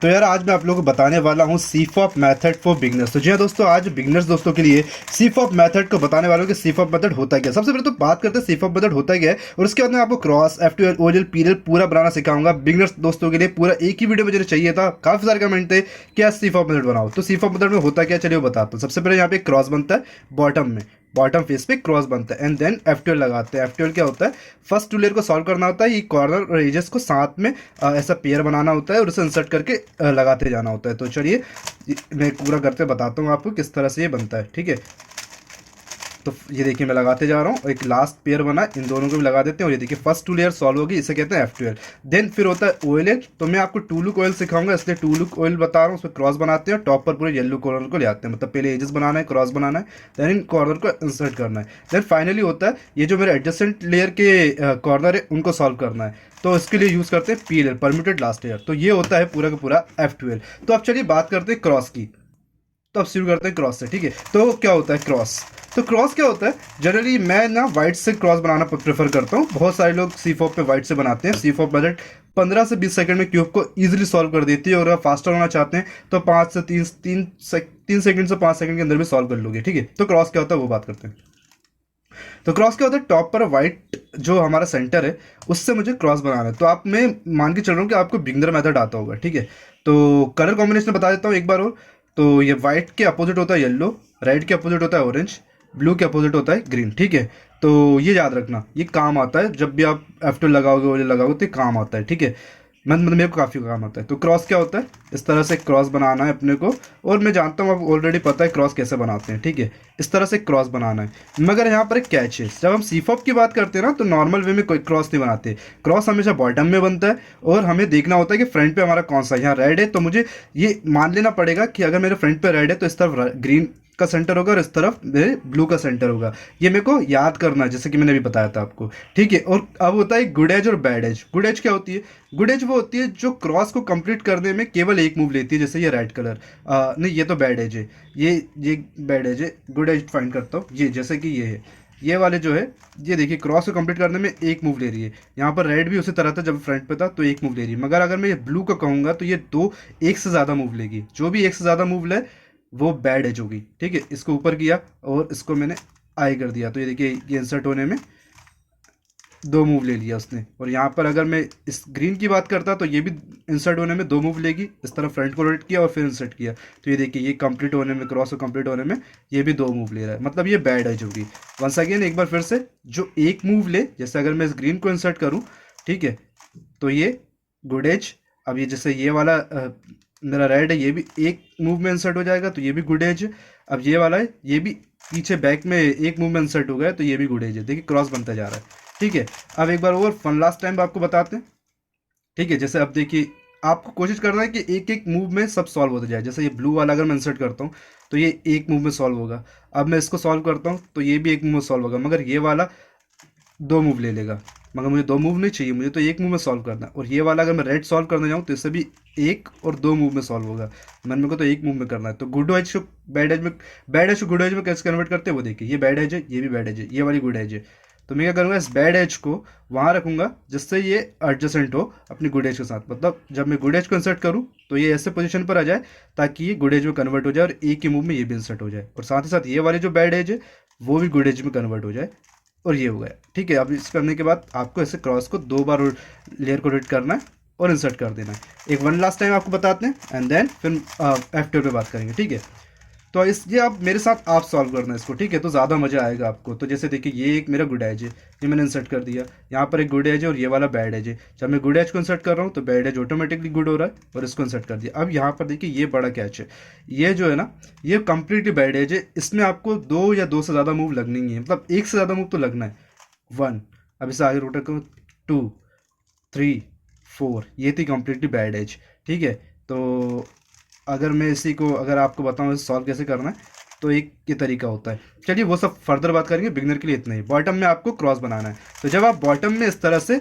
तो यार आज मैं आप लोगों को बताने वाला हूँ सीफॉप मेथड फॉर बिगनर्स। तो जी हाँ दोस्तों, आज बिगनर्स दोस्तों के लिए सीफॉप मेथड को बताने वाला हूँ कि सीफॉप मेथड होता क्या है। सबसे पहले तो बात करते हैं सीफॉप मेथड होता क्या है, और उसके बाद मैं आपको क्रॉस एफ2एल ओएल पीरियल पूरा बनाना सिखाऊंगा बिगनर्स दोस्तों के लिए। पूरा एक ही वीडियो में मुझे चाहिए था, काफी सारे कमेंट थे क्या सीफॉप मेथड बनाओ। तो सीफॉप मेथड में होता क्या, चलिए वो बताता हूँ। सबसे पहले यहाँ पे क्रॉस बनता है बॉटम में, बॉटम फेस पे क्रॉस बनता है, एंड देन F12 लगाते हैं। F12 क्या होता है, फर्स्ट टू लेयर को सॉल्व करना होता है, ये कॉर्नर और एजेस को साथ में ऐसा पेयर बनाना होता है और उसे इंसर्ट करके लगाते जाना होता है। तो चलिए मैं पूरा करते बताता हूँ आपको किस तरह से ये बनता है, ठीक है। तो ये देखिए मैं लगाते जा रहा हूँ, एक लास्ट पेयर बना, इन दोनों को भी लगा देते हैं। और ये देखिए फर्स्ट टू लेयर सॉल्व होगी, इसे कहते हैं F12। देन फिर होता है OLL। तो मैं आपको टू लुक ऑयल सिखाऊंगा, इसलिए टू लुक ऑयल बता रहा हूँ। उसमें क्रॉस बनाते हैं, टॉप पर पूरे येलो कॉर्नर को ले आते हैं, मतलब पहले एजेस बनाना है, क्रॉस बनाना है, देन इन कॉर्नर को इंसर्ट करना है। देन फाइनली होता है ये जो मेरे एडजस्टेंट लेयर के कॉर्नर है उनको सॉल्व करना है। तो इसके लिए यूज़ करते हैं PLL, परम्यूटेड लास्ट लेयर। तो ये होता है पूरा का पूरा F12। तो अब चलिए बात करते हैं क्रॉस की। तो अब शुरू करते हैं क्रॉस से, ठीक है। तो क्या होता है क्रॉस, तो क्रॉस क्या होता है, जनरली मैं ना वाइट से क्रॉस बनाना प्रेफर करता हूँ। बहुत सारे लोग सीफॉप पे वाइट से बनाते हैं। सीफॉप बजट 15 से 20 सेकंड में क्यूब को इजीली सॉल्व कर देती है, और अगर फास्टर होना चाहते हैं तो 5 से 3 सेकंड से 5 सेकंड के अंदर भी सॉल्व कर लोगे, ठीक है। तो क्रॉस क्या होता है वो बात करते हैं। तो क्रॉस क्या होता है, टॉप पर वाइट जो हमारा सेंटर है उससे मुझे क्रॉस बनाना है। तो आप, मैं मान के चल रहा हूँ कि आपको बिगनर मेथड आता होगा, ठीक है। तो कलर कॉम्बिनेशन बता देता हूँ एक बार और। तो ये वाइट के अपोजिट होता है येलो, रेड के अपोजिट होता है ऑरेंज, ब्लू के अपोजिट होता है ग्रीन, ठीक है। तो ये याद रखना, ये काम आता है जब भी आप F2 लगाओगे और लगाओगे तो ये काम आता है, ठीक है। मतलब मेरे को काफ़ी काम आता है। तो क्रॉस क्या होता है, इस तरह से क्रॉस बनाना है अपने को। और मैं जानता हूँ आपको ऑलरेडी पता है क्रॉस कैसे बनाते हैं, ठीक है। इस तरह से क्रॉस बनाना है। मगर यहाँ पर एक कैच है, जब हम सीफॉप की बात करते हैं ना तो नॉर्मल वे में कोई क्रॉस नहीं बनाते। क्रॉस हमेशा बॉटम में बनता है, और हमें देखना होता है कि फ्रंट पे हमारा कौन सा है। यहाँ रेड है तो मुझे ये मान लेना पड़ेगा कि अगर मेरे फ्रंट पे रेड है तो इस तरफ ग्रीन का सेंटर होगा और इस तरफ मेरे ब्लू का सेंटर होगा। ये मेरे को याद करना है, जैसे कि मैंने अभी बताया था आपको, ठीक है। और अब होता है गुड एज और बैड एज। गुड एज क्या होती है, गुड एज वो होती है जो क्रॉस को कंप्लीट करने में केवल एक मूव लेती है, जैसे ये रेड कलर। नहीं, ये तो बैड एज है, ये बैड एज है। गुड एज फाइंड करता हूँ, ये जैसे कि ये है, ये वाले जो है, ये देखिए क्रॉस को कंप्लीट करने में एक मूव ले रही है। यहाँ पर रेड भी उसी तरह था, जब फ्रंट पे था तो एक मूव ले रही है। मगर अगर मैं ये ब्लू का कहूँगा तो ये दो, एक से ज़्यादा मूव लेगी। जो भी एक से ज़्यादा मूव ले वो बैड एज होगी, ठीक है। इसको ऊपर किया और इसको मैंने आई कर दिया, तो ये देखिए ये इंसर्ट होने में दो मूव ले लिया उसने। और यहाँ पर अगर मैं इस ग्रीन की बात करता तो ये भी इंसर्ट होने में दो मूव लेगी। इस तरह फ्रंट को रोटेट किया और फिर इंसर्ट किया, तो ये देखिए ये कंप्लीट होने में, क्रॉस को कंप्लीट होने में ये भी दो मूव ले रहा है, मतलब ये बैड एज होगी। वंस अगेन एक बार फिर से, जो एक मूव ले, जैसे अगर मैं इस ग्रीन को इंसर्ट करूँ, ठीक है, तो ये गुड एज। अब ये जैसे ये वाला मेरा रेड है, ये भी एक मूव में इंसर्ट हो जाएगा तो ये भी गुड एज है। अब ये वाला है, ये भी पीछे बैक में एक मूव में इंसर्ट हो गया तो ये भी गुड एज है। देखिए क्रॉस बनता जा रहा है, ठीक है। अब एक बार और वन लास्ट टाइम आपको बताते हैं, ठीक है। जैसे अब देखिए आपको कोशिश करना है कि एक एक मूव में सब सॉल्व होता जाए। जैसे ये ब्लू वाला अगर मैं इंसर्ट करता हूँ तो ये एक मूव में सॉल्व होगा। अब मैं इसको सॉल्व करता हूँ तो ये भी एक मूव में सॉल्व होगा, मगर ये वाला दो मूव ले लेगा। मगर मुझे दो मूव नहीं चाहिए, मुझे तो एक मूव में सॉल्व करना है। और ये वाला अगर मैं रेड सॉल्व करने जाऊँ तो इससे भी एक और दो मूव में सॉल्व होगा, मगर मेरे को तो एक मूव में करना है। तो गुड एज को बैड एज में, बैड एज को गुड एज में कैसे कन्वर्ट करते हैं वो देखिए। ये बैड एज है, ये भी बैड एज है, ये वाली गुड एज है। तो मैं क्या करूँगा, इस बैड एज को वहाँ रखूँगा जिससे ये एडजसेंट हो अपनी गुड एज के साथ। मतलब जब मैं गुड एज को इंसर्ट करूँ तो ये ऐसे पोजीशन पर आ जाए ताकि ये गुड एज में कन्वर्ट हो जाए और एक ही मूव में ये भी इंसर्ट हो जाए। और साथ ही साथ ये वाली जो बैड एज है वो भी गुड एज में कन्वर्ट हो जाए, और ये हो गया, ठीक है। अब इस करने के बाद आपको ऐसे क्रॉस को दो बार लेयर को रोटेट करना है और इंसर्ट कर देना है। एक वन लास्ट टाइम आपको बताते हैं, एंड देन फिर F2 पे बात करेंगे, ठीक है। तो इस ये आप मेरे साथ आप सॉल्व करना है इसको, ठीक है, तो ज़्यादा मज़ा आएगा आपको। तो जैसे देखिए ये एक मेरा गुड एज है, ये मैंने इंसर्ट कर दिया। यहाँ पर एक गुड एज है और ये वाला बैड एज है। जब मैं गुड एज को इंसर्ट कर रहा हूँ तो बैड एज ऑटोमेटिकली गुड हो रहा है, और इसको इंसर्ट कर दिया। अब यहाँ पर देखिए ये बड़ा कैच है, ये जो है ना, ये कंप्लीटली बैड एज है। इसमें आपको दो या दो से ज़्यादा मूव लगनी ही है, मतलब एक से ज़्यादा मूव तो लगना है। वन, अब इसे आगे रोटेट करूँ, टू, थ्री, फोर, ये थी कंप्लीटली बैड एज, ठीक है। तो अगर मैं इसी को, अगर आपको बताऊँ इसे सॉल्व कैसे करना है, तो एक ये तरीका होता है। चलिए वो सब फर्दर बात करेंगे, बिगनर के लिए इतना ही। बॉटम में आपको क्रॉस बनाना है, तो जब आप बॉटम में इस तरह से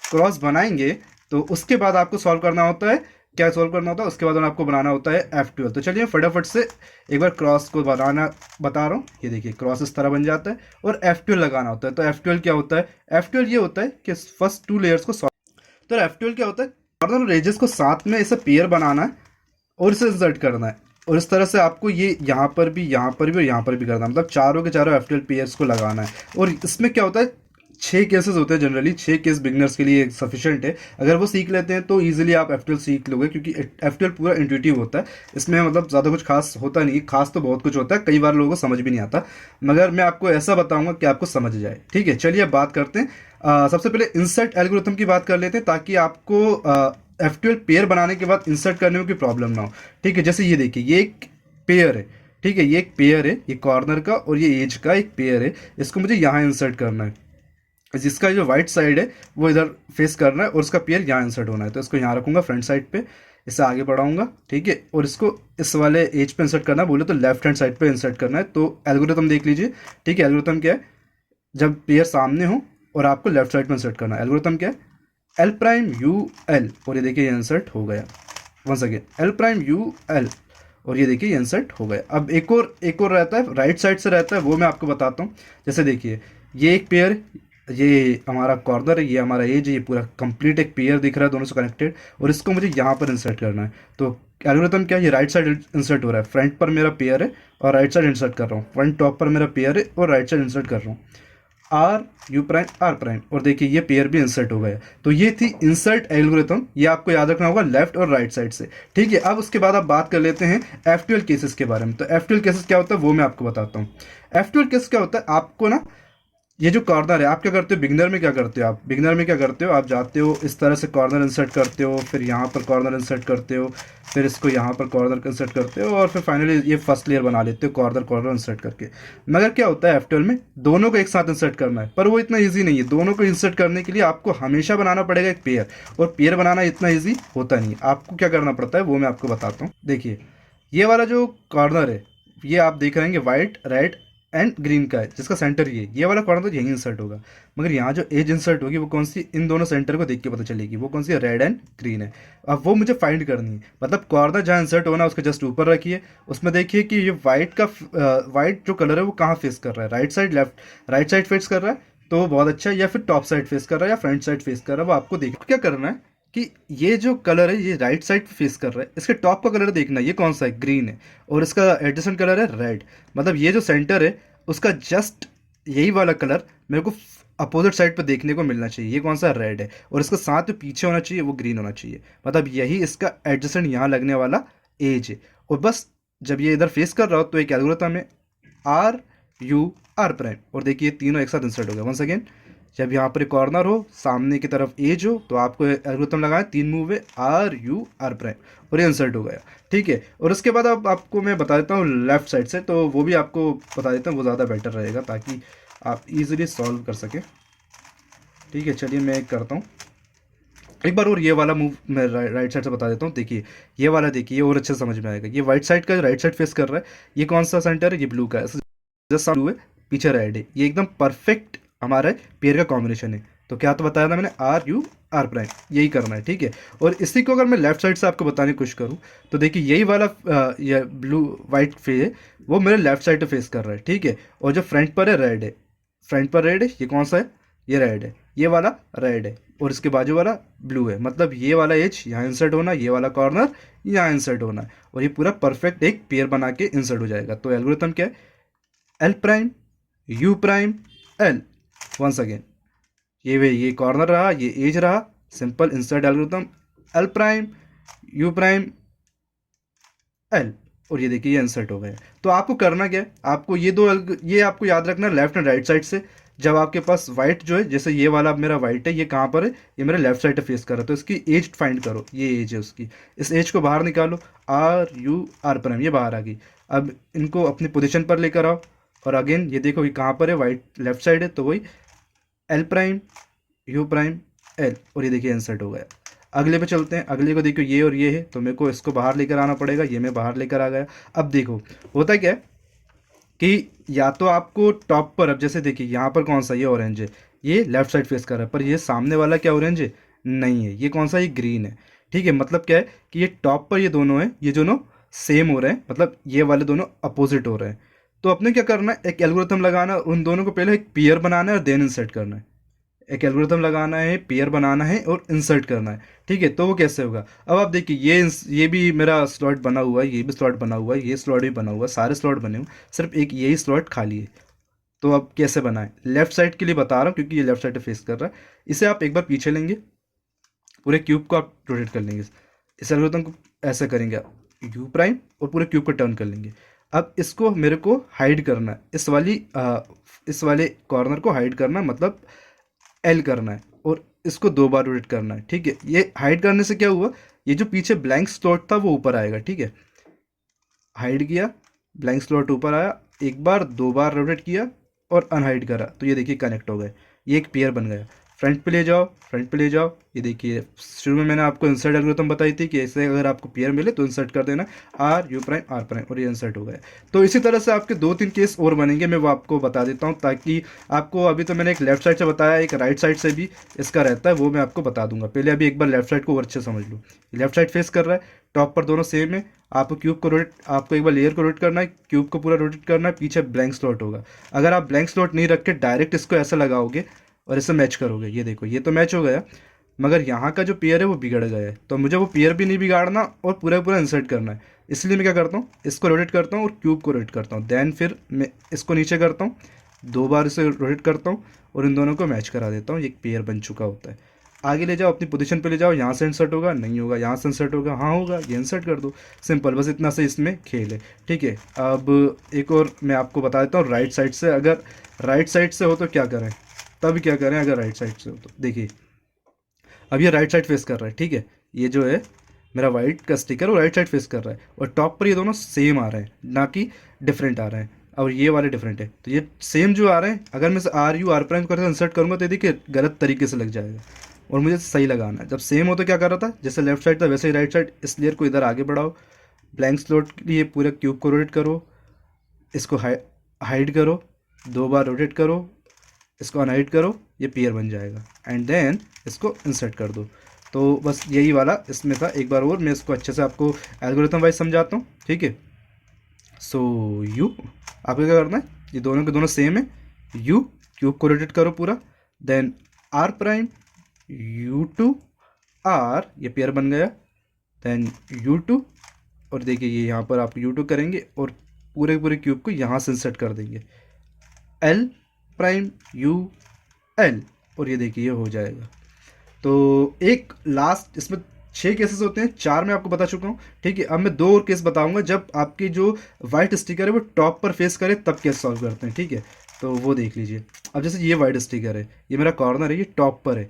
क्रॉस बनाएंगे तो उसके बाद आपको सॉल्व करना होता है, क्या सॉल्व करना होता है, उसके बाद आपको बनाना होता है F12। तो चलिए फटाफट से एक बार क्रॉस को बनाना बता रहा हूँ। ये देखिए क्रॉस इस तरह बन जाता है और F12 लगाना होता है। तो F12 क्या होता है, F12 ये होता है कि फर्स्ट टू लेयर्स को, तो F12 क्या होता है, कॉर्नर और एजेस को साथ में ऐसे पेयर बनाना है, और इसे इंसर्ट करना है। और इस तरह से आपको ये यहाँ पर भी, यहाँ पर भी और यहाँ पर भी करना है, मतलब चारों के चारों एफ पेयर्स को लगाना है। और इसमें क्या होता है, 6 केसेस होते हैं जनरली, 6 केस बिगनर्स के लिए सफिशिएंट है। अगर वो सीख लेते हैं तो इजीली आप एफ सीख लोगे, क्योंकि एफ पूरा इंट्यूटिव होता है। इसमें मतलब ज़्यादा कुछ खास होता नहीं, खास तो बहुत कुछ होता है, कई बार लोगों को समझ भी नहीं आता, मगर मैं आपको ऐसा बताऊंगा कि आपको समझ जाए। ठीक है, चलिए अब बात करते हैं। सबसे पहले इंसर्ट एल्गोरिथम की बात कर लेते हैं, ताकि आपको F12 पेयर बनाने के बाद इंसर्ट करने में कोई प्रॉब्लम ना हो। ठीक है, जैसे ये देखिए, ये एक पेयर है। ठीक है, ये एक पेयर है, ये कॉर्नर का और ये एज का एक पेयर है। इसको मुझे यहाँ इंसर्ट करना है, जिसका जो वाइट साइड है वो इधर फेस करना है और उसका पेयर यहाँ इंसर्ट होना है। तो इसको यहाँ रखूंगा फ्रंट साइड पे, इसे आगे बढ़ाऊंगा। ठीक है, और इसको इस वाले एज पे इंसर्ट करना है, बोले तो लेफ्ट हैंड साइड पे इंसर्ट करना है। तो एल्गोरिथम देख लीजिए। ठीक है, एल्गोरिथम क्या है, जब पेयर सामने हो और आपको लेफ्ट साइड पे इंसर्ट करना है। एल्गोरिथम क्या है, एल प्राइम यू एल, और ये देखिए ये इंसर्ट हो गया। Once again L prime U L, और ये देखिए ये इंसर्ट हो गया। अब एक और रहता है, राइट साइड से रहता है, वो मैं आपको बताता हूँ। जैसे देखिए, ये एक पेयर, ये हमारा कॉर्नर है, ये हमारा एज है, ये पूरा कंप्लीट एक पेयर दिख रहा है दोनों से कनेक्टेड, और इसको मुझे यहाँ पर इंसर्ट करना है। तो एल्गोरिथम क्या है, ये राइट साइड इंसर्ट हो रहा है, फ्रंट पर मेरा पेयर है और राइट साइड इंसर्ट कर रहा हूँ, फ्रंट टॉप पर मेरा पेयर है और राइट साइड इंसर्ट कर रहा हूँ, R U prime R prime, और देखिए ये पेयर भी इंसर्ट हो गया। तो ये थी इंसर्ट एल्गोरिथम, ये आपको याद रखना होगा लेफ्ट और राइट साइड से। ठीक है, अब उसके बाद आप बात कर लेते हैं F12 केसेस के बारे में। तो F12 केसेस क्या होता है वो मैं आपको बताता हूँ। F12 केसेस क्या होता है, आपको ना ये जो कॉर्नर है, आप क्या करते हो बिगनर में, क्या करते हो आप बिगनर में क्या करते हो, आप जाते हो इस तरह से कॉर्नर इंसर्ट करते हो, फिर यहाँ पर कॉर्नर इंसर्ट करते हो, फिर इसको यहाँ पर कॉर्नर इंसर्ट करते हो, और फिर फाइनली ये फर्स्ट लेयर बना लेते हो कॉर्नर कॉर्नर इंसर्ट करके। मगर क्या होता है F12 में दोनों को एक साथ इंसर्ट करना है, पर वो इतना ईजी नहीं है। दोनों को इंसर्ट करने के लिए आपको हमेशा बनाना पड़ेगा एक पेयर, और पेयर बनाना इतना ईजी होता नहीं है। आपको क्या करना पड़ता है वो मैं आपको बताता हूँ। देखिए, ये वाला जो कॉर्नर है, ये आप देख रहे हैं वाइट रेड एंड ग्रीन का है, जिसका सेंटर ये वाला कॉर्नर तो यहीं इंसर्ट होगा। मगर यहाँ जो एज इंसर्ट होगी वो कौन सी, इन दोनों सेंटर को देख के पता चलेगी वो कौन सी, रेड एंड ग्रीन है। अब वो मुझे फाइंड करनी है, मतलब कॉर्नर जहाँ इंसर्ट होना उसके जस्ट ऊपर रखिए, उसमें देखिए कि ये वाइट जो कलर है वो कहाँ फेस कर रहा है, right side left, right side face कर रहा है तो बहुत अच्छा है, या फिर टॉप साइड फेस कर रहा है या फ्रंट साइड फेस कर रहा है, वो आपको देख क्या करना है कि ये जो कलर है ये राइट साइड पे फेस कर रहा है, इसके टॉप का कलर देखना है ये कौन सा है, ग्रीन है, और इसका एडजेसेंट कलर है रेड। मतलब ये जो सेंटर है उसका जस्ट यही वाला कलर मेरे को अपोजिट साइड पे देखने को मिलना चाहिए, ये कौन सा, रेड है, और इसका साथ जो पीछे होना चाहिए वो ग्रीन होना चाहिए। मतलब यही इसका एडजेसेंट यहाँ लगने वाला एज है। और बस जब ये इधर फेस कर रहा हो तो एक एल्गोरिथम है आर यू आर प्राइम, और देखिए तीनों एक साथ इंसर्ट हो गया। वंस अगेन, जब यहाँ पर कॉर्नर हो, सामने की तरफ एज हो, तो आपको एल्गोरिथम लगाए, 3 मूव है आर यू आर प्राइम, और ये इंसर्ट हो गया। ठीक है, और उसके बाद अब आपको मैं बता देता हूँ लेफ्ट साइड से, तो वो भी आपको बता देता हूँ, वो ज़्यादा बेटर रहेगा ताकि आप इजीली सॉल्व कर सकें। ठीक है, चलिए मैं करता हूँ एक बार, और ये वाला मूव मैं राइट साइड से बता देता हूँ। देखिए ये वाला, देखिए ये और अच्छे से समझ में आएगा। ये वाइट साइड का राइट साइड फेस कर रहा है, ये कौन सा सेंटर है, ये ब्लू का है, जस्ट ब्लू है, पीछे रेड है, ये एकदम परफेक्ट हमारा पेयर का कॉम्बिनेशन है। तो क्या तो बताया था मैंने, आर यू आर प्राइम, यही करना है। ठीक है, और इसी को अगर मैं लेफ्ट साइड से आपको बताने की कोशिश करूँ तो देखिए यही वाला ये ब्लू वाइट फे है वो मेरे लेफ्ट साइड पे फेस कर रहा है। ठीक है, और जो फ्रंट पर है रेड है, फ्रंट पर रेड है, ये कौन सा है, ये रेड है, ये वाला रेड है, और इसके बाजू वाला ब्लू है। मतलब ये वाला एज यहाँ इंसर्ट होना, ये वाला कॉर्नर यहाँ इंसर्ट होना है, और ये पूरा परफेक्ट एक पेयर बना के इंसर्ट हो जाएगा। तो एल्गोरिथम क्या है, L prime U prime L. Once again, ये कॉर्नर रहा, ये एज रहा, simple insert algorithm L prime U prime L, और ये देखिए ये इंसर्ट हो गया। तो आपको करना क्या है, आपको ये आपको याद रखना लेफ्ट एंड राइट साइड से। जब आपके पास वाइट जो है, जैसे ये वाला मेरा वाइट है, ये कहाँ पर है, ये मेरे लेफ्ट साइड पे फेस कर रहा है, तो इसकी एज फाइंड करो, ये एज है उसकी, इस एज को बाहर निकालो, आर यू आर प्राइम, ये बाहर आ गई। अब इनको अपनी पोजिशन पर लेकर आओ, और अगेन ये देखो ये कहाँ पर है, वाइट लेफ्ट साइड है, तो वही L prime U prime L, और ये देखिए इंसर्ट हो गया। अगले पे चलते हैं, अगले को देखो ये और ये है, तो मेरे को इसको बाहर लेकर आना पड़ेगा, ये मैं बाहर लेकर आ गया। अब देखो होता क्या है कि या तो आपको टॉप पर, अब जैसे देखिए यहाँ पर कौन सा, ये ऑरेंज है, ये लेफ्ट साइड फेस कर रहा है, पर ये सामने वाला क्या ऑरेंज है, नहीं है, ये कौन सा, ये ग्रीन है। ठीक है, मतलब क्या है कि ये टॉप पर ये दोनों हैं, ये दोनों सेम हो रहे हैं, मतलब ये वाले दोनों अपोजिट हो रहे हैं। तो अपने क्या करना है, एक एल्गोरिथम लगाना, उन दोनों को पहले एक पेयर बनाना है और देन इंसर्ट करना है। एक एल्गोरिथम लगाना है, पेयर बनाना है और इंसर्ट करना है। ठीक है, तो वो कैसे होगा? अब आप देखिए, ये भी मेरा स्लॉट बना हुआ है, ये भी स्लॉट बना हुआ है, ये स्लॉट भी बना हुआ है, सारे स्लॉट बने हुए, सिर्फ एक यही स्लॉट खाली है। तो अब कैसे बनाएं? लेफ्ट साइड के लिए बता रहा हूँ क्योंकि ये लेफ्ट साइड पे फेस कर रहा है। इसे आप एक बार पीछे लेंगे, पूरे क्यूब को आप रोटेट कर लेंगे, इस एल्गोरिथम को ऐसे करेंगे आप, यू प्राइम, और पूरे क्यूब को टर्न कर लेंगे। अब इसको मेरे को हाइड करना है, इस वाले कॉर्नर को हाइड करना है, मतलब एल करना है, और इसको 2 बार रोटेट करना है। ठीक है, ये हाइड करने से क्या हुआ, ये जो पीछे ब्लैंक स्लॉट था वो ऊपर आएगा। ठीक है, हाइड किया, ब्लैंक स्लॉट ऊपर आया, एक बार 2 बार रोटेट किया और अनहाइड करा, तो ये देखिए कनेक्ट हो गए, ये एक पेयर बन गया। फ्रंट पे ले जाओ, फ्रंट पे ले जाओ, ये देखिए शुरू में मैंने आपको इंसर्ट एल्गोरिथम बताई थी कि ऐसे अगर आपको पेयर मिले तो इंसर्ट कर देना R U prime R prime, और ये इंसर्ट हो गया। तो इसी तरह से आपके 2-3 केस और बनेंगे, मैं वो आपको बता देता हूँ, ताकि आपको अभी तो मैंने एक लेफ्ट साइड से बताया, एक राइट साइड से भी इसका रहता है, वो मैं आपको बता दूंगा। पहले अभी एक बार लेफ्ट साइड को और अच्छे समझ लो। लेफ्ट साइड फेस कर रहा है, टॉप पर दोनों सेम है, आपको क्यूब को रोटेट, आपको एक बार लेयर को रोटेट करना है, क्यूब को पूरा रोटेट करना है, पीछे ब्लैंक स्लॉट होगा। अगर आप ब्लैंक स्लॉट नहीं रख के डायरेक्ट इसको ऐसा लगाओगे और इसे मैच करोगे, ये देखो ये तो मैच हो गया, मगर यहाँ का जो पेयर है वो बिगड़ गया है, तो मुझे वो पेयर भी नहीं बिगाड़ना और पूरा पूरा इंसर्ट करना है। इसलिए मैं क्या करता हूँ, इसको रोटेट करता हूँ और क्यूब को रोटेट करता हूँ, देन फिर मैं इसको नीचे करता हूँ, 2 बार इसे रोटेट करता हूँ और इन दोनों को मैच करा देता हूँ, एक पेयर बन चुका होता है। आगे ले जाओ, अपनी पोजीशन पे ले जाओ, यहाँ से इंसर्ट होगा, नहीं होगा, यहाँ से इंसर्ट होगा, हाँ होगा, ये इंसर्ट कर दो, सिंपल, बस इतना से इसमें खेल है। ठीक है, अब एक और मैं आपको बता देता हूँ, राइट साइड से, अगर राइट साइड से हो तो क्या करें, तब क्या करें अगर राइट साइड से हो तो। देखिए अब ये राइट साइड फेस कर रहा है। ठीक है, ये जो है मेरा वाइट का स्टिकर वो राइट साइड फेस कर रहा है, और टॉप पर ये दोनों सेम आ रहे हैं, ना कि डिफरेंट आ रहे हैं, और ये वाले डिफरेंट है। तो ये सेम जो आ रहे हैं, अगर मैं आर यू आर प्राइम करके इंसर्ट करूँगा तो ये देखिए गलत तरीके से लग जाएगा, और मुझे सही लगाना है। जब सेम हो तो क्या कर रहा था, जैसे लेफ्ट साइड था वैसे ही राइट साइड, इस लेयर को इधर आगे बढ़ाओ, ब्लैंक स्लॉट के लिए पूरे क्यूब को रोटेट करो, इसको हाइड करो, 2 बार रोटेट करो, इसको अनहाइड करो, ये पेयर बन जाएगा, एंड देन इसको इंसर्ट कर दो। तो बस यही वाला इसमें था। एक बार और मैं इसको अच्छे से आपको एल्गोरिथम वाइज समझाता हूँ। ठीक है, सो यू, आपको क्या करना है, ये दोनों के दोनों सेम है, यू क्यूब को रोटेट करो पूरा, then R prime U two R, ये पेयर बन गया, देन यू टू, और देखिए ये यहाँ पर आप यू टू करेंगे और पूरे पूरे क्यूब को यहाँ से इंसर्ट कर देंगे, एल प्राइम यू एल, और ये देखिए ये हो जाएगा। तो एक लास्ट, इसमें 6 केसेस होते हैं, 4 मैं आपको बता चुका हूँ। ठीक है, अब मैं 2 और केस बताऊंगा, जब आपकी जो वाइट स्टिकर है वो टॉप पर फेस करे तब केस सॉल्व करते हैं। ठीक है, तो वो देख लीजिए। अब जैसे ये वाइट स्टिकर है, ये मेरा कॉर्नर है, ये टॉप पर है,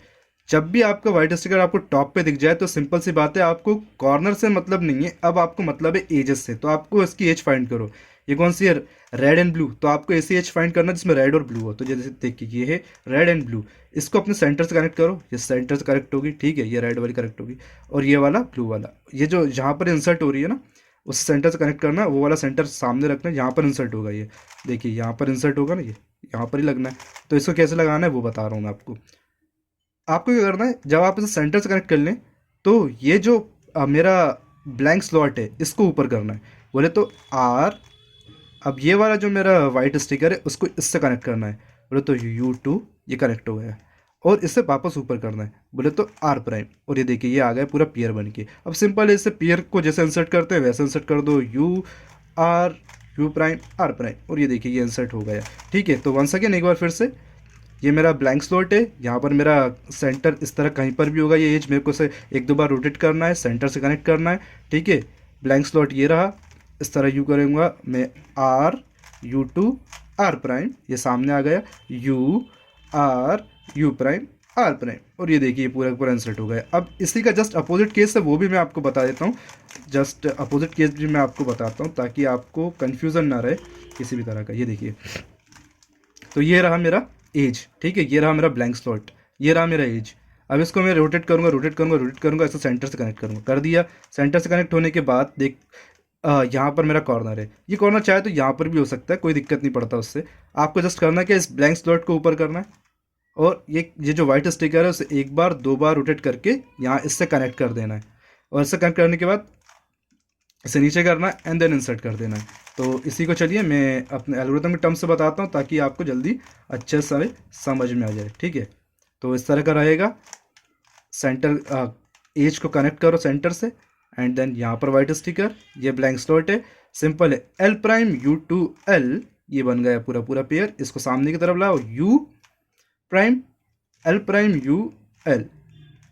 जब भी आपका वाइट स्टिकर आपको टॉप पे दिख जाए तो सिंपल सी बात है, आपको कॉर्नर से मतलब नहीं है, अब आपको मतलब है एजेस से। तो आपको इसकी एज फाइंड करो, ये कौन सी है, रेड एंड ब्लू, तो आपको ऐसी एज फाइंड करना जिसमें रेड और ब्लू हो। तो जैसे देखिए ये है रेड एंड ब्लू, इसको अपने सेंटर से कनेक्ट करो, ये सेंटर से कनेक्ट होगी। ठीक है, ये रेड वाली कनेक्ट होगी, और ये वाला ब्लू वाला, ये जो जहाँ पर इंसर्ट हो रही है ना, उस सेंटर से कनेक्ट करना, वो वाला सेंटर सामने रखना है, यहाँ पर इंसर्ट होगा। ये देखिए यहाँ पर इंसर्ट होगा ना, ये यहाँ पर ही लगना है। तो इसको कैसे लगाना है वो बता रहा हूँ मैं आपको। आपको क्या करना है, जब आप इसे सेंटर से कनेक्ट कर लें तो ये जो मेरा ब्लैंक स्लॉट है इसको ऊपर करना है, बोले तो आर, अब ये वाला जो मेरा वाइट स्टिकर है उसको इससे कनेक्ट करना है, बोले तो यू टू, ये कनेक्ट हो गया, और इससे वापस ऊपर करना है, बोले तो आर प्राइम, और ये देखिए ये आ गया पूरा पेयर बन के। अब सिंपल है, इससे पेयर को जैसे इंसर्ट करते हैं वैसे इंसर्ट कर दो, यू प्राइम आर प्राइम, और ये देखिए ये इंसर्ट हो गया। ठीक है, तो वंस अगेन एक बार फिर से, ये मेरा ब्लैंक स्लॉट है, यहाँ पर मेरा सेंटर इस तरह कहीं पर भी होगा, ये एज मेरे को से 1-2 बार रोटेट करना है, सेंटर से कनेक्ट करना है। ठीक है, ब्लैंक स्लॉट ये रहा, इस तरह यू करूँगा मैं, R U two R prime, ये सामने आ गया, U R U prime R prime, और ये देखिए पूरा पूरा इंसर्ट हो गया। अब इसी का जस्ट अपोजिट केस है, वो भी मैं आपको बता देता हूँ, जस्ट अपोजिट केस भी मैं आपको बताता हूँ ताकि आपको कन्फ्यूज़न ना रहे किसी भी तरह का। ये देखिए, तो ये रहा मेरा एज। ठीक है, ये रहा मेरा ब्लैंक स्लॉट, ये रहा मेरा एज। अब इसको मैं रोटेट करूँगा, रोटेट करूँगा, रोटेट करूँगा, इसको सेंटर से कनेक्ट करूँगा, कर दिया। सेंटर से कनेक्ट होने के बाद देख, यहाँ पर मेरा कॉर्नर है, ये कॉर्नर चाहे तो यहाँ पर भी हो सकता है, कोई दिक्कत नहीं पड़ता उससे। आपको जस्ट करना है कि इस ब्लैंक स्लॉट को ऊपर करना है, और ये जो वाइट स्टिकर है उसे 1-2 बार रोटेट करके यहाँ इससे कनेक्ट कर देना है, और इससे कनेक्ट करने के बाद इसे नीचे करना है एंड देन इंसर्ट कर देना है। तो इसी को चलिए मैं अपने एल्गोरिथम के टर्म से बताता हूँ ताकि आपको जल्दी अच्छे से समझ में आ जाए। ठीक है, तो इस तरह का रहेगा। सेंटर एज को कनेक्ट करो सेंटर से, एंड देन यहाँ पर वाइट स्टिकर, ये ब्लैंक स्लॉट है, सिंपल है। L prime U two L, ये बन गया पूरा पूरा पेयर। इसको सामने की तरफ लाओ, you prime L prime U L,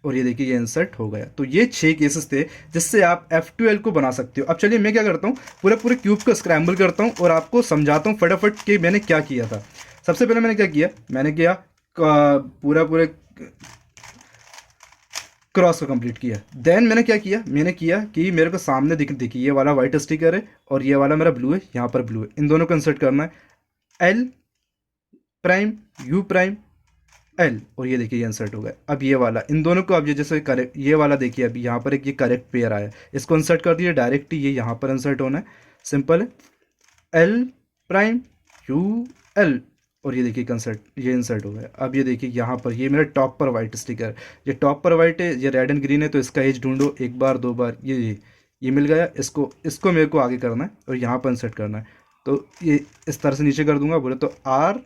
और ये देखिए ये इंसर्ट हो गया। तो ये 6 केसेस थे जिससे आप F2L को बना सकते हो। अब चलिए मैं क्या करता हूँ, पूरे पूरे क्यूब को स्क्रैम्बल करता हूँ और आपको समझाता हूँ फटाफट कि मैंने क्या किया था। सबसे पहले मैंने क्या किया, मैंने किया पूरा पूरे क्रॉस को कंप्लीट किया। देन मैंने क्या किया, मैंने किया कि मेरे को सामने देखिए ये वाला वाइट स्टिकर है और ये वाला मेरा ब्लू है, यहाँ पर ब्लू है, इन दोनों को इंसर्ट करना है। L prime U prime L, और ये देखिए ये इंसर्ट हो गया। अब ये वाला, इन दोनों को अब ये जैसे करेक्ट, ये वाला देखिए अभी यहाँ पर एक ये करेक्ट पेयर आया, इसको इंसर्ट कर दिया डायरेक्ट ही, ये यहाँ पर इंसर्ट होना है। सिंपल है, एल प्राइम यू एल, और ये देखिए कंसर्ट, ये इंसर्ट हो गया। अब ये देखिए यहाँ पर ये मेरा टॉप पर वाइट स्टिकर, ये टॉप पर वाइट है, ये रेड एंड ग्रीन है, तो इसका एज ढूंढो, एक बार दो बार, ये मिल गया। इसको इसको मेरे को आगे करना है और यहाँ पर इंसर्ट करना है। तो ये इस तरह से नीचे कर दूंगा, बोले तो आर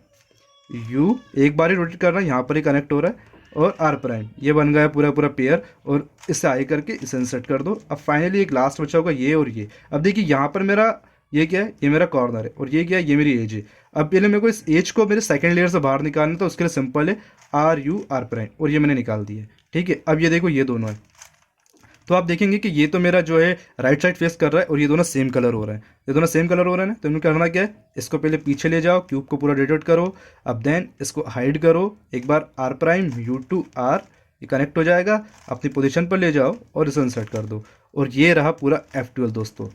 यू, एक बार ही रोटेट करना है, यहाँ पर ही कनेक्ट हो रहा है, और आर प्राइम, ये बन गया पूरा पूरा पेयर, और इससे आगे करके इसे इंसर्ट कर दो। अब फाइनली एक लास्ट बचा होगा ये और ये। अब देखिए यहाँ पर मेरा ये क्या है, ये मेरा कॉर्नर है, और ये क्या है, ये मेरी एज है। अब पहले मेरे को इस एज को मेरे सेकंड लेयर से बाहर निकालना है, तो उसके लिए सिंपल है आर यू आर प्राइम, और ये मैंने निकाल दिया। ठीक है, अब ये देखो ये दोनों है, तो आप देखेंगे कि ये तो मेरा जो है राइट साइड फेस कर रहा है और ये दोनों सेम कलर हो रहे हैं, ये दोनों सेम कलर हो रहे हैं ना। तो इन्हें करना क्या है, इसको पहले पीछे ले जाओ, क्यूब को पूरा रोटेट करो, अब देन इसको हाइड करो, एक बार R prime U two R, ये कनेक्ट हो जाएगा, अपनी पोजीशन पर ले जाओ और इसे इंसर्ट कर दो, और ये रहा पूरा F12 दोस्तों।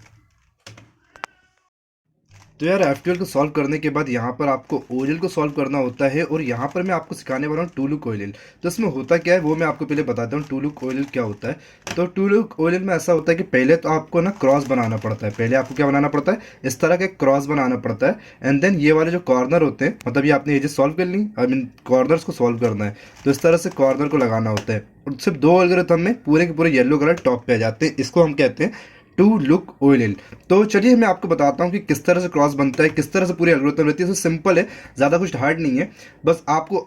तो यार F12 को सॉल्व करने के बाद यहाँ पर आपको ओरियल को सॉल्व करना होता है, और यहाँ पर मैं आपको सिखाने वाला हूँ टू लुक ओरियल। तो इसमें होता क्या है वो मैं आपको पहले बताता हूँ, टू लुक ओरियल क्या होता है। तो टू लुक ओरियल में ऐसा होता है कि पहले तो आपको ना क्रॉस बनाना पड़ता है, पहले आपको क्या बनाना पड़ता है, इस तरह का क्रॉस बनाना पड़ता है। एंड देन ये वाले जो कॉर्नर होते हैं, मतलब ये आपने एजेस सॉल्व कर ली, आई मीन कॉर्नर्स को सॉल्व करना है, तो इस तरह से कॉर्नर को लगाना होता है। और सिर्फ 2 एल्गोरिथम में पूरे के पूरे येलो कलर टॉप पे आ जाते हैं, इसको हम कहते हैं टू लुक ओरियल। तो चलिए मैं आपको बताता हूँ कि किस तरह से क्रॉस बनता है, किस तरह से पूरी एल्गोरिथम रहती है। तो सिंपल है, ज़्यादा कुछ हार्ड नहीं है, बस आपको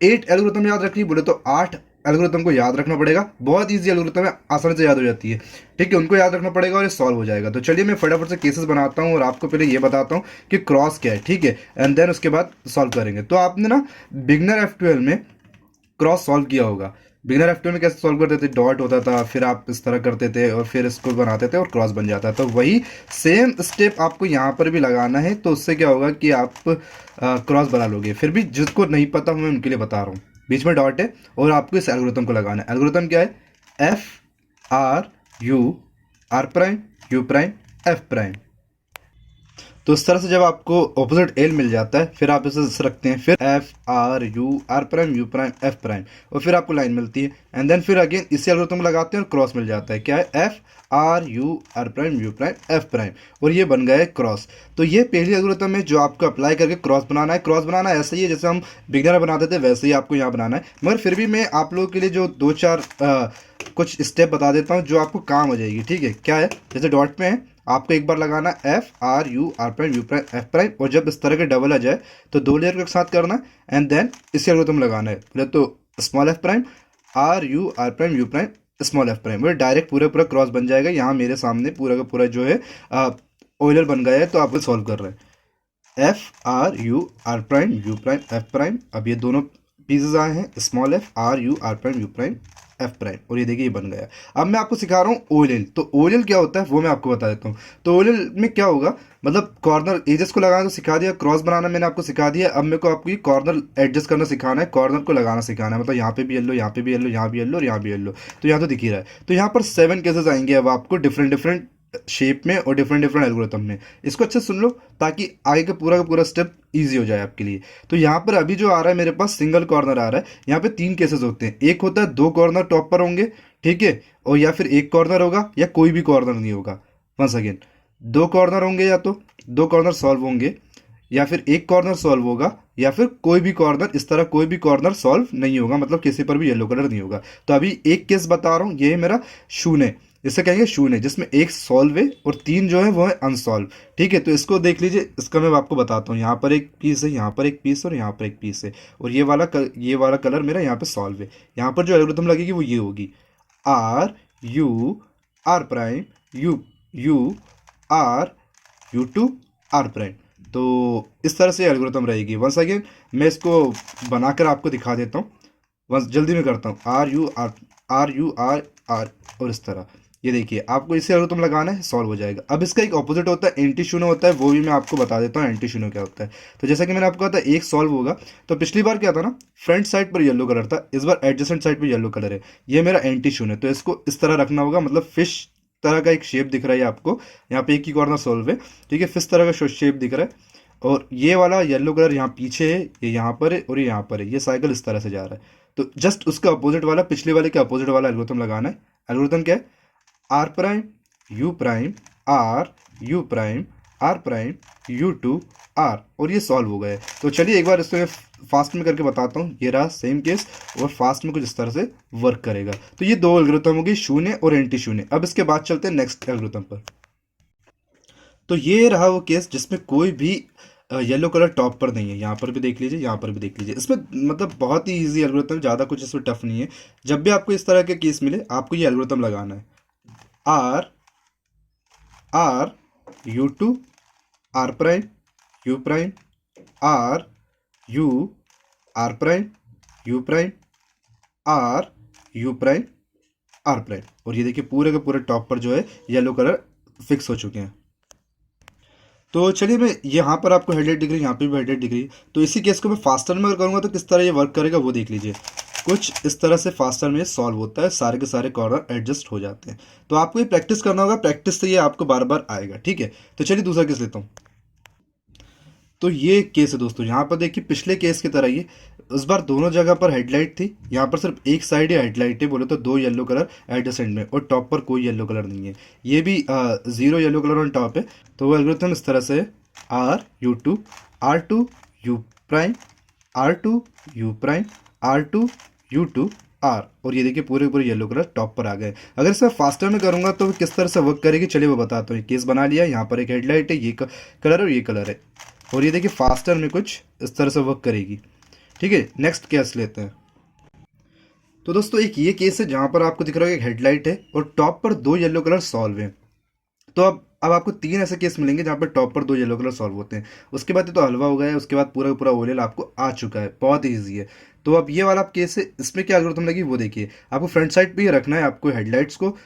8 एल्गोरिथम याद रखनी, बोले तो 8 एल्गोरिथम को याद रखना पड़ेगा। बहुत ईजी एल्गोरिथम है, आसानी से याद हो जाती है। ठीक है, उनको याद रखना पड़ेगा और ये सॉल्व हो जाएगा। तो चलिए मैं फटाफट से केसेस बनाता हूँ और आपको पहले ये बताता हूँ कि क्रॉस क्या है। ठीक है, एंड देन उसके बाद सॉल्व करेंगे। तो आपने ना बिगनर F12 में क्रॉस सॉल्व किया होगा। बिगनर F12 में कैसे सॉल्व करते थे, डॉट होता था, फिर आप इस तरह करते थे और फिर इसको बनाते थे और क्रॉस बन जाता था। तो वही सेम स्टेप आपको यहाँ पर भी लगाना है। तो उससे क्या होगा कि आप क्रॉस बना लोगे। फिर भी जिसको नहीं पता मैं उनके लिए बता रहा हूँ, बीच में डॉट है और आपको इस एल्गोरिथम को लगाना है। एल्गोरिथम क्या है, F R U R prime U prime F prime. तो इस तरह से जब आपको ऑपोजिट एल मिल जाता है, फिर आप इसे रखते हैं, फिर F R U R prime U prime F prime, और फिर आपको लाइन मिलती है। एंड देन फिर अगेन इसी एल्गोरिथम लगाते हैं और क्रॉस मिल जाता है। क्या है, F R U R prime U prime F prime, और ये बन गया है क्रॉस। तो ये पहली एल्गोरिथम है जो आपको अप्लाई करके क्रॉस बनाना है। क्रॉस बनाना ऐसा ही है जैसे हम बिगिनर बनाते थे, वैसे ही आपको यहाँ बनाना है। मगर फिर भी मैं आप लोगों के लिए जो 2-4 कुछ स्टेप बता देता हूँ जो आपको काम हो जाएगी। ठीक है, क्या है, जैसे डॉट में है, आपको एक बार लगाना F R U R prime U prime F prime, और जब इस तरह के डबल आ जाए तो 2 लेयर को एक साथ करना है। एंड देन इसी एल्गोरिथम लगाना है, पहले तो small F prime R U R prime U prime small F prime, वो डायरेक्ट पूरा पूरा क्रॉस बन जाएगा। यहाँ मेरे सामने पूरा का पूरा जो है ओइलर बन गया है। तो आप सॉल्व कर रहे हैं, F R U R prime U prime F prime. अब ये दोनों पीसेस आए हैं, small F R U R prime U prime F prime, और ये देखिए ये बन गया। अब मैं आपको सिखा रहा हूँ ओरियल। तो ओरियल क्या होता है वो मैं आपको बता देता हूँ। तो ओरियल में क्या होगा, मतलब कॉर्नर एजेस को लगाना तो सिखा दिया, क्रॉस बनाना मैंने आपको सिखा दिया। अब मेरे को आपको ये कॉर्नर एडजस्ट करना सिखाना है, कॉर्नर को लगाना सिखाना है। मतलब यहाँ पे भी येलो, यहाँ पे भी येलो, यहाँ भी येलो और यहाँ भी येलो। तो यहाँ तो दिख ही रहा है। तो यहाँ पर 7 केसेस आएंगे अब आपको डिफरेंट डिफरेंट शेप में और डिफरेंट डिफरेंट एल्गोरिथम में। इसको अच्छे से सुन लो ताकि आगे का पूरा स्टेप इजी हो जाए आपके लिए। तो यहाँ पर अभी जो आ रहा है मेरे पास सिंगल कॉर्नर आ रहा है। यहाँ पे 3 केसेस होते हैं। एक होता है 2 कॉर्नर टॉप पर होंगे, ठीक है, और या फिर एक कॉर्नर होगा या कोई भी कॉर्नर नहीं होगा। वंस अगेन 2 कॉर्नर होंगे, या तो 2 कॉर्नर सॉल्व होंगे, या फिर एक कॉर्नर सॉल्व होगा, या फिर कोई भी कॉर्नर, इस तरह कोई भी कॉर्नर सॉल्व नहीं होगा, मतलब किसी पर भी येलो कलर नहीं होगा। तो अभी एक केस बता रहा हूँ, ये है मेरा शून्य, इसे कहेंगे शून्य, जिसमें एक सॉल्व है और तीन जो है वो है अनसॉल्व। ठीक है, तो इसको देख लीजिए, इसका मैं आपको बताता हूँ। यहाँ पर एक पीस है, यहाँ पर एक पीस है और यहाँ पर एक पीस है, और ये वाला कलर मेरा यहाँ पे सॉल्व है। यहाँ पर जो एल्गोरिथम लगेगी वो ये होगी, R U R prime U U R U two R prime. तो इस तरह से एल्गोरिथम रहेगी। वंस अगेन मैं इसको बनाकर आपको दिखा देता हूँ, बस जल्दी में करता हूँ। आर यू आर आर, और इस तरह ये देखिए, आपको इसे एल्गोरिथम लगाना है, सॉल्व हो जाएगा। अब इसका एक ऑपोजिट होता है, एंटी शून्य होता है, वो भी मैं आपको बता देता हूँ एंटी शून्य क्या होता है। तो जैसा कि मैंने आपको कहा था एक सॉल्व होगा, तो पिछली बार क्या था ना, फ्रंट साइड पर येलो कलर था, इस बार एडजेसेंट साइड पर येलो कलर है, ये मेरा एंटी शून्य। तो इसको इस तरह रखना होगा, मतलब फिश तरह का एक शेप दिख रहा है आपको, यहाँ पे एक ही कॉर्नर सॉल्व है। ठीक है, फिश तरह का शेप दिख रहा है, और ये वाला येलो कलर यहाँ पीछे है, ये यहाँ पर है और ये यहाँ पर है, ये साइकिल इस तरह से जा रहा है। तो जस्ट उसका अपोजिट वाला, पिछले वाले के अपोजिट वाला एल्गोरिथम लगाना है। एल्गोरिथम क्या है, R prime U prime R U prime R prime U two R, और ये सॉल्व हो गए। तो चलिए एक बार इसको मैं फास्ट में करके बताता हूँ। ये रहा सेम केस, और फास्ट में कुछ इस तरह से वर्क करेगा। तो ये दो एल्गोरिथम हो गई, शून्य और एंटी शून्य। अब इसके बाद चलते हैं नेक्स्ट एल्गोरिथम पर। तो ये रहा वो केस जिसमें कोई भी येलो कलर टॉप पर नहीं है। यहाँ पर भी देख लीजिए, यहाँ पर भी देख लीजिए। इसमें मतलब बहुत ही इजी एल्गोरिथम, ज़्यादा कुछ इसमें टफ नहीं है। जब भी आपको इस तरह के केस मिले, आपको ये एल्गोरिथम लगाना है, R R U two R prime U prime R U R prime U prime R U prime R prime. और ये देखिए पूरे के पूरे टॉप पर जो है येलो कलर फिक्स हो चुके हैं। तो चलिए मैं यहाँ पर आपको हेडलाइट दिख रही है, यहाँ पे भी हेडलाइट दिख रही है। तो इसी केस को मैं फास्टर में अगर करूँगा तो किस तरह ये वर्क करेगा वो देख लीजिए। कुछ इस तरह से फास्टर में सॉल्व होता है, सारे के सारे कॉर्नर एडजस्ट हो जाते हैं। तो आपको ये प्रैक्टिस करना होगा, प्रैक्टिस से ये आपको बार बार आएगा। ठीक है, तो चलिए दूसरा केस लेता हूँ। तो ये केस है दोस्तों, यहाँ पर देखिए पिछले केस की तरह ही इस बार दोनों जगह पर हेडलाइट थी। यहाँ पर सिर्फ एक साइड ही हेडलाइट है, बोले तो दो येलो कलर एडजेसेंट में, और टॉप पर कोई येलो कलर नहीं है। ये भी zero yellow colour on top है। तो वो एल्गोरिथम इस तरह से R U two U prime R two U prime R two U two R, और ये देखिए पूरे पूरे येलो कलर टॉप पर आ गए। अगर इसे फास्टर में करूंगा तो किस तरह से वर्क करेगी चलिए वो बताता हूँ। केस बना लिया, यहाँ पर एक हेडलाइट है, ये कलर और ये कलर है, और ये देखिए फास्टर में कुछ इस तरह से वर्क करेगी। ठीक है, नेक्स्ट केस लेते हैं। तो दोस्तों एक ये केस है जहाँ पर आपको दिख रहा है एक हेडलाइट है और टॉप पर दो येलो कलर सॉल्व है। तो अब आपको तीन ऐसे केस मिलेंगे जहाँ पर टॉप पर दो येलो कलर सॉल्व होते हैं। उसके बाद ये तो हलवा हो गया है, उसके बाद पूरा पूरा ओरियल आपको आ चुका है, बहुत ही ईजी है। तो अब ये वाला केस है, इसमें क्या एल्गोरिथम लगी वो देखिए। आपको फ्रंट साइड पे ही रखना है, आपको हेडलाइट्स को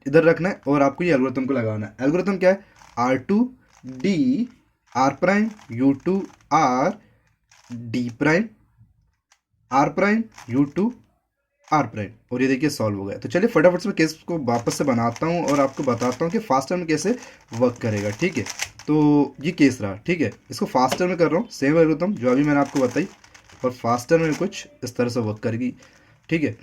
इधर रखना है और आपको ये एल्गोरिथम को लगाना है। एल्गोरिथम क्या है, R two D R prime U two R D prime R prime U two R prime, और ये देखिए सॉल्व हो गया। तो चलिए फटाफट से मैं केस को वापस से बनाता हूँ और आपको बताता हूँ कि फास्टर में कैसे वर्क करेगा। ठीक है, तो ये केस रहा। ठीक है, इसको फास्टर में कर रहा हूँ, सेम एल्गोरिथम जो अभी मैंने आपको बताई, और फास्टर में कुछ इस तरह से वर्क करेगी। ठीक है,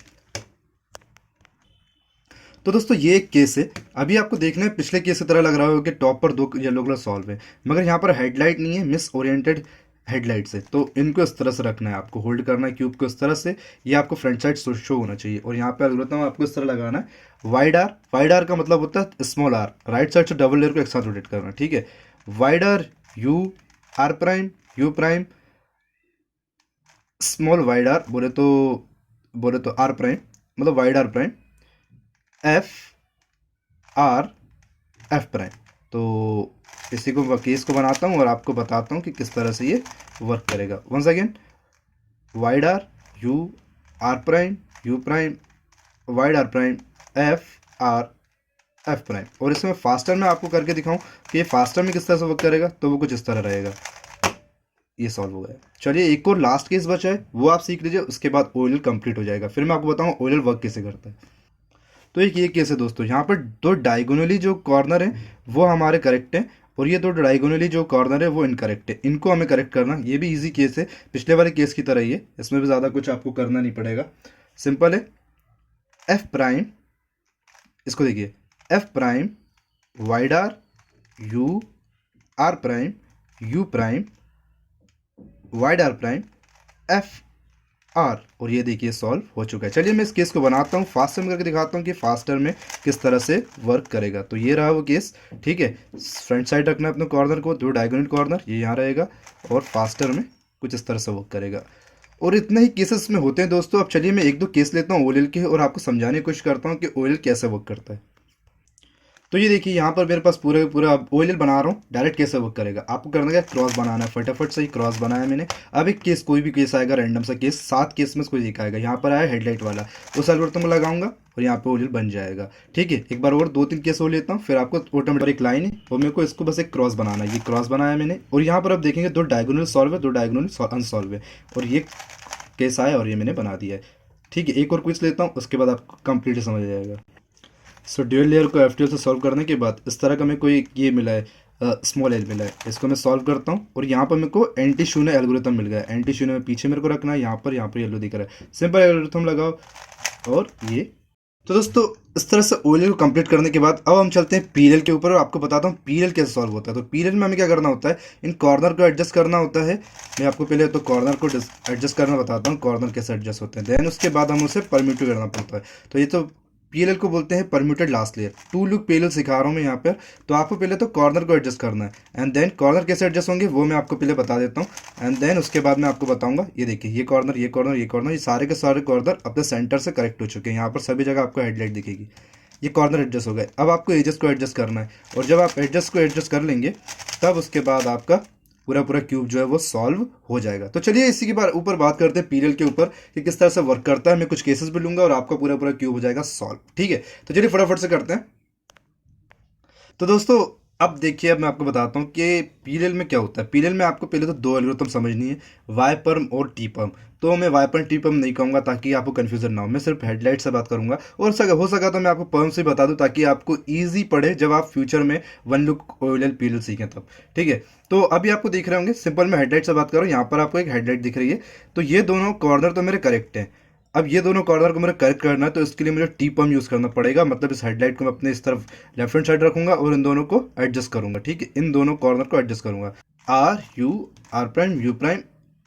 तो दोस्तों ये एक केस है। अभी आपको देखना है पिछले केस की तरह लग रहा होगा कि टॉप पर दो येलो कलर सॉल्व है, मगर यहाँ पर हेडलाइट नहीं है, मिस ओरिएंटेड हेडलाइट्स है। तो इनको इस तरह से रखना है, आपको होल्ड करना है क्यूब को इस तरह से, ये आपको फ्रंट साइड शो होना चाहिए। और यहाँ पे एल्गोरिथम आपको इस तरह लगाना है, वाइड आर का मतलब होता है स्मॉल आर, राइट साइड से डबल लेयर को एक साथ रोटेट करना। ठीक है, wide R U R prime U prime small wide R, बोले तो आर प्राइम, मतलब wide R prime F R F prime. तो इसी को केस को बनाता हूँ और आपको बताता हूँ कि किस तरह से ये वर्क करेगा। Once again wide R U R prime U prime wide R prime F R F prime. और इसमें फास्टर में आपको करके दिखाऊं कि ये फास्टर में किस तरह से वर्क करेगा, तो वो कुछ इस तरह रहेगा। ये सॉल्व हो गया। चलिए एक और लास्ट केस बचा है, वो आप सीख लीजिए, उसके बाद ओएलएल कंप्लीट हो जाएगा। फिर मैं आपको बताऊंगा ओएलएल वर्क कैसे करता है। तो एक ये केस है दोस्तों, यहाँ पर दो डायगोनली जो कॉर्नर है वो हमारे करेक्ट हैं, और ये दो डायगोनली जो कॉर्नर है वो इनकरेक्ट है। इनको हमें करेक्ट करना, ये भी इजी केस है, पिछले वाले केस की तरह ही है, इसमें भी ज़्यादा कुछ आपको करना नहीं पड़ेगा, सिंपल है। एफ प्राइम, इसको देखिए, F prime wide R U R prime U prime wide R prime F R, और ये देखिए सॉल्व हो चुका है। चलिए मैं इस केस को बनाता हूँ, फास्टर में करके दिखाता हूँ कि फास्टर में किस तरह से वर्क करेगा। तो ये रहा वो केस, ठीक है। फ्रंट साइड रखना है अपने कॉर्नर को, दो डायगोनल कॉर्नर ये यहाँ रहेगा, और फास्टर में कुछ इस तरह से वर्क करेगा। और इतना ही केसेस में होते हैं दोस्तों। अब चलिए मैं एक दो केस लेता हूँ ओएलएल के, और आपको समझाने की कोशिश करता हूँ कि ओएलएल कैसे वर्क करता है। तो ये देखिए यहाँ पर मेरे पास पूरा पूरा ओएलएल बना रहा हूँ, डायरेक्ट कैसे वर्क करेगा। आपको करना क्या, क्रॉस बनाना है, फटाफट से ही क्रॉस बनाया मैंने। अब एक केस, कोई भी केस आएगा रैंडम सा केस, 7 केस में से कोई एक आएगा। यहाँ पर आया हेडलाइट वाला, उस एल्गोरिथम में लगाऊंगा और यहाँ पे ओएलएल बन जाएगा, ठीक है। एक बार और 2-3 केस हो लेता हूँ, फिर आपको ऑटोमेटिक एक लाइन है और मेरे को इसको बस एक क्रॉस बनाना है। ये क्रॉस बनाया मैंने, और यहाँ पर आप देखेंगे 2 डायगोनल सॉल्व है, 2 डायगोनल अनसॉल्व है, और ये केस आया और ये मैंने बना दिया है, ठीक है। एक और क्विज लेता हूँ, उसके बाद आपको कंप्लीटली समझ आ जाएगा। सो ड्यूल लेयर को एफ से सॉल्व करने के बाद इस तरह का मेरे को एक ये मिला है, स्मॉल एल मिला है। इसको मैं सॉल्व करता हूँ और यहाँ पर मेरे को एंटी शून्य एल्गोरिथम मिल गया। एंटी शून्य में पीछे मेरे को रखना है, यहाँ पर येलो दिख रहा है। सिंपल एल्गोरिथम लगाओ और ये। तो दोस्तों इस तरह से ओएलएल को कंप्लीट करने के बाद अब हम चलते हैं पीएलएल के ऊपर, और आपको बताता हूँ पीएलएल कैसे सॉल्व होता है। तो पीएलएल में हमें क्या करना होता है, इन कॉर्नर को एडजस्ट करना होता है। मैं आपको पहले तो कॉर्नर को एडजस्ट करना बताता हूँ, कॉर्नर कैसे एडजस्ट होते हैं, देन उसके बाद हम उसे परम्यूट करना पड़ता है। तो ये तो पीएलएल को बोलते हैं permuted last layer. 2 loop PLL सिखा रहा हूँ मैं यहाँ पर। तो आपको पहले तो कॉर्नर को एडजस्ट करना है, एंड देन कॉर्नर कैसे एडजस्ट होंगे वो मैं आपको पहले बता देता हूँ, एंड देन उसके बाद मैं आपको बताऊंगा। ये देखिए ये कॉर्नर, ये कॉर्नर, ये कॉर्नर, ये सारे के सारे कॉर्नर अपने सेंटर से करेक्ट हो चुके हैं। यहाँ पर सभी जगह आपको हेडलाइट दिखेगी, ये कॉर्नर एडजस्ट हो गए। अब आपको एजेस को एडजस्ट करना है, और जब आप एडजस्ट को एडजस्ट कर लेंगे तब उसके बाद आपका पूरा पूरा क्यूब जो है वो सॉल्व हो जाएगा। तो चलिए इसी के ऊपर बात करते हैं पीरियल के ऊपर कि किस तरह से वर्क करता है। मैं कुछ केसेस भी लूंगा और आपका पूरा पूरा क्यूब हो जाएगा सॉल्व, ठीक है। तो चलिए फटाफट से करते हैं। तो दोस्तों अब देखिए, अब मैं आपको बताता हूँ कि पीरियल में क्या होता है। पीरियल में आपको पहले तो 2 एल्गोरिथम समझनी है, वाई परम और टी परम। तो मैं वाई परम टी परम नहीं कहूँगा ताकि आपको कन्फ्यूजन ना हो, मैं सिर्फ हेडलाइट से बात करूंगा, और हो सका तो मैं आपको परम से बता दूं ताकि आपको ईजी पड़े जब आप फ्यूचर में वन लुक ओएलएल पीरियल सीखें तब, ठीक है। तो अभी आपको दिख रहे होंगे, सिंपल मैं हेडलाइट से बात कर रहा हूँ। यहाँ पर आपको एक हेडलाइट दिख रही है, तो ये दोनों कॉर्नर तो मेरे करेक्ट हैं। अब ये दोनों कॉर्नर को मुझे करेक्ट करना है, तो इसके लिए मुझे टी पम यूज़ करना पड़ेगा। मतलब इस हेडलाइट को मैं अपने इस तरफ लेफ्ट हैंड साइड रखूंगा और इन दोनों को एडजस्ट करूंगा, ठीक है। इन दोनों कॉर्नर को एडजस्ट करूंगा। R U R prime U prime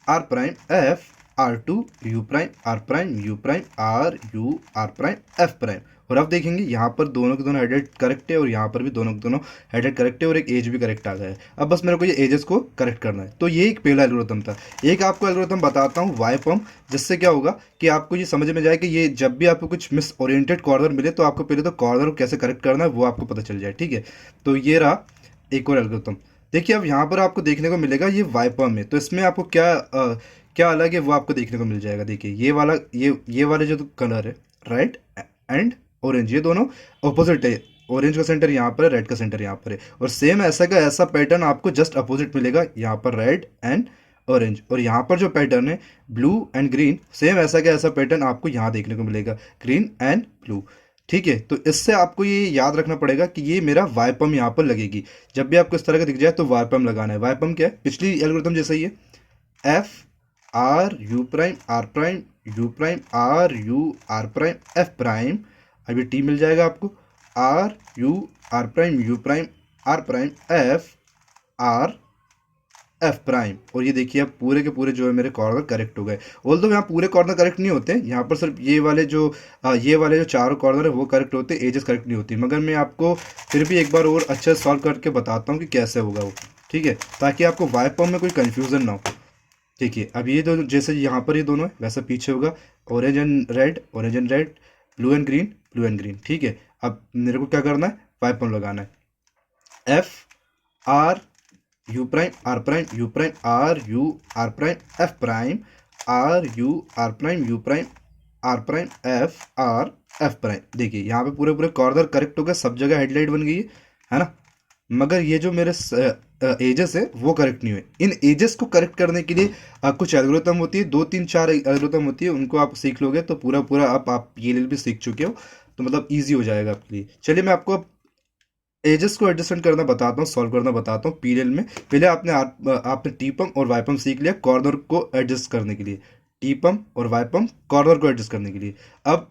R prime F R two U prime R prime U prime R U R prime F prime. और अब देखेंगे यहाँ पर दोनों के दोनों हेडेड करेक्ट है, और यहाँ पर भी दोनों के दोनों हेडेड करेक्ट है, और एक एज भी करेक्ट आ गया है। अब बस मेरे को ये एजेस को करेक्ट करना है। तो ये एक पहला एल्गोरिथम था। एक आपको एल्गोरिथम बताता हूँ वाई पम, जिससे क्या होगा कि आपको ये समझ में जाए कि ये जब भी आपको कुछ मिस ओरिएंटेड कॉर्नर मिले तो आपको पहले तो कॉर्नर को कैसे करेक्ट करना है वो आपको पता चल जाए, ठीक है। तो ये रहा एक और एल्गोरिथम। देखिए अब यहाँ पर आपको देखने को मिलेगा ये वाई पम है, तो इसमें आपको क्या अलग है वो आपको देखने को मिल जाएगा। देखिए ये वाला ये वाले जो कलर है रेड एंड ऑरेंज, ये दोनों अपोजिट है। ऑरेंज का सेंटर यहाँ पर है, रेड का सेंटर यहाँ पर है, और सेम ऐसा का ऐसा पैटर्न आपको जस्ट अपोजिट मिलेगा, यहाँ पर रेड एंड ऑरेंज। और यहाँ पर जो पैटर्न है ब्लू एंड ग्रीन, सेम ऐसा का ऐसा पैटर्न आपको यहाँ देखने को मिलेगा, ग्रीन एंड ब्लू, ठीक है। तो इससे आपको ये याद रखना पड़ेगा कि ये मेरा वाईपम यहाँ पर लगेगी। जब भी आपको इस तरह का दिख जाए तो वाईपम लगाना है। वाईपम क्या है, पिछली एल्गोरिथम जैसा ही है, F R U prime U prime R U R prime F prime. अब ये टी मिल जाएगा आपको, R prime U prime R prime F prime. और ये देखिए अब पूरे के पूरे जो है मेरे कॉर्नर करेक्ट हो गए। ऑल्दो यहाँ पूरे कॉर्नर करेक्ट नहीं होते, यहाँ पर सिर्फ ये वाले जो चारों कॉर्नर है वो करेक्ट होते, एजेस करेक्ट नहीं होती। मगर मैं आपको फिर भी एक बार और अच्छे से सॉल्व करके बताता हूँ कि कैसे होगा वो, ठीक है, ताकि आपको वाईपम में कोई कन्फ्यूज़न ना हो। देखिए अब ये दोनों जैसे यहाँ पर ये दोनों है वैसा पीछे होगा, orange and red, blue and green, ठीक है। अब मेरे को क्या करना है, वाईपम लगाना है। F R U prime U prime R U R prime F prime R U R prime U prime R prime F prime. देखिए यहाँ पे पूरे पूरे कॉर्नर करेक्ट हो गए, सब जगह हेडलाइट बन गई है ना। मगर ये जो मेरे एजेस है वो करेक्ट नहीं हुए। इन एजेस को करेक्ट करने के लिए कुछ एल्गोरिथम होती है, 2-3-4 एल्गोरिथम होती है, उनको आप सीख लोगे तो पूरा पूरा आप ये भी सीख चुके हो, तो मतलब ईजी हो जाएगा आपके लिए। चलिए मैं आपको एजेस को एडजस्टमेंट करना बताता हूँ, सॉल्व करना बताता हूँ पीरियल में। पहले आपने टी पम और वाई पम सीख लिया कॉर्नर को एडजस्ट करने के लिए, टी पम और वाई पम कॉर्नर को एडजस्ट करने के लिए। अब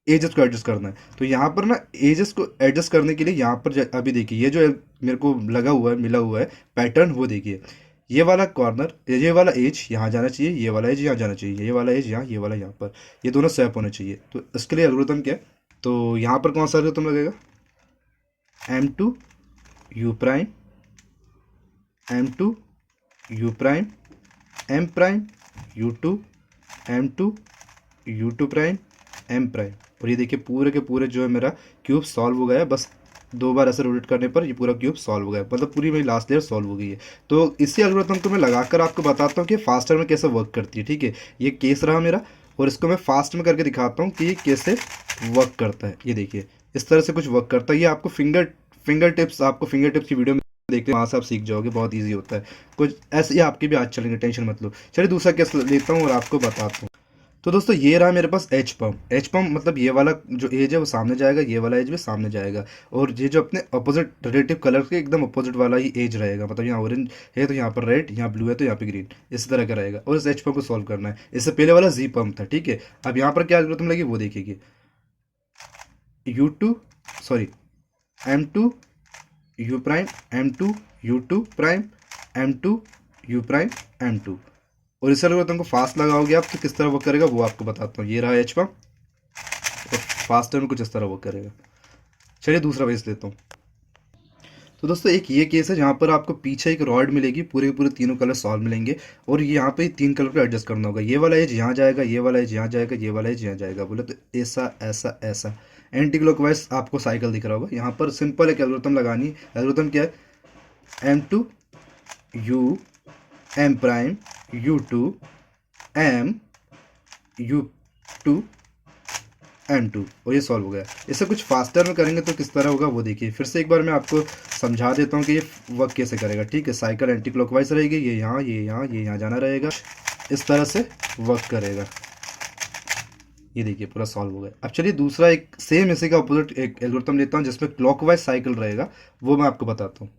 एजेस को एडजस्ट करना है, तो यहाँ पर ना एजेस को एडजस्ट करने के लिए यहाँ पर अभी देखिए ये जो मेरे को लगा हुआ है, मिला हुआ है पैटर्न, वो देखिए ये वाला कॉर्नर, ये वाला एज यहाँ जाना चाहिए, ये वाला एज यहाँ जाना चाहिए, ये वाला एज यहाँ, ये वाला यहाँ पर, ये दोनों स्वैप होने चाहिए। तो इसके लिए एल्गोरिथम क्या है, तो यहाँ पर कौन सा एल्गोरिथम लगेगा, M2 U prime, M2 U prime, M prime U2, M2 U2 prime, M prime. और ये देखिए पूरे के पूरे जो है मेरा क्यूब सॉल्व हो गया है, बस 2 बार ऐसे रोटेट करने पर ये पूरा क्यूब सॉल्व हो गया, मतलब पूरी मेरी लास्ट लेयर सॉल्व हो गई है। तो इसी एल्गोरिथम को मैं लगाकर आपको बताता हूँ कि फास्टर में कैसे वर्क करती है, ठीक है। ये केस रहा मेरा, और इसको मैं फास्ट में करके दिखाता हूँ कि ये कैसे वर्क करता है। ये देखिए इस तरह से कुछ वर्क करता है। ये आपको फिंगर टिप्स की वीडियो में देखते हैं, वहाँ से आप सीख जाओगे, बहुत ईजी होता है। कुछ ऐसे ही आपके भी आज चलेंगे, टेंशन मत लो। चलिए दूसरा केस लेता हूँ और आपको बताता हूँ। तो दोस्तों ये रहा मेरे पास एच पम्प, मतलब ये वाला जो एज है वो सामने जाएगा, ये वाला एज भी सामने जाएगा, और ये जो अपने अपोजिट रिलेटिव कलर के एकदम अपोजिट वाला ही एज रहेगा, मतलब यहाँ ऑरेंज है तो यहाँ पर रेड, यहाँ ब्लू है तो यहाँ पे ग्रीन, इस तरह का रहेगा। और इस एच पम्प को सॉल्व करना है। इससे पहले वाला जी पम्प था, ठीक है। अब यहाँ पर क्या एल्गोरिथम लगी वो देखिए, U2 sorry M2 U prime, M2 U2 prime, M2 U prime, M2। और इस एल्गोरिथम को फास्ट लगाओगे आप तो किस तरह वर्क करेगा वो आपको बताता हूँ। ये रहा एच पम्प, और फास्टर में कुछ इस तरह वर्क करेगा। चलिए दूसरा बेस लेता हूँ। तो दोस्तों एक ये केस है जहाँ पर आपको पीछे एक रॉड मिलेगी, पूरे के पूरे तीनों कलर सॉल्व मिलेंगे, और यहाँ पे 3 कलर को एडजस्ट करना होगा। ये वाला एज यहाँ जाएगा, ये वाला एज यहाँ जाएगा, ये वाला एज यहाँ जाएगा, बोले तो ऐसा ऐसा ऐसा एंटी क्लॉकवाइज आपको साइकिल दिख रहा होगा। यहाँ पर सिंपल एक एल्गोरिथम लगानी। एल्गोरिथम क्या है, M2 U M prime U2 M U2 M2, और ये सॉल्व हो गया। इसे कुछ फास्टर में करेंगे तो किस तरह होगा वो देखिए। फिर से एक बार मैं आपको समझा देता हूँ कि ये वर्क कैसे करेगा, ठीक है। साइकिल एंटी क्लॉकवाइज रहेगी, ये यहाँ ये यहाँ ये यहाँ जाना रहेगा, इस तरह से वर्क करेगा। ये देखिए पूरा सॉल्व हो गया। अब चलिए दूसरा एक सेम इसी का अपोजिट एक एल्गोरिथम लेता हूँ जिसमें क्लॉकवाइज साइकिल रहेगा, वो मैं आपको बताता हूँ।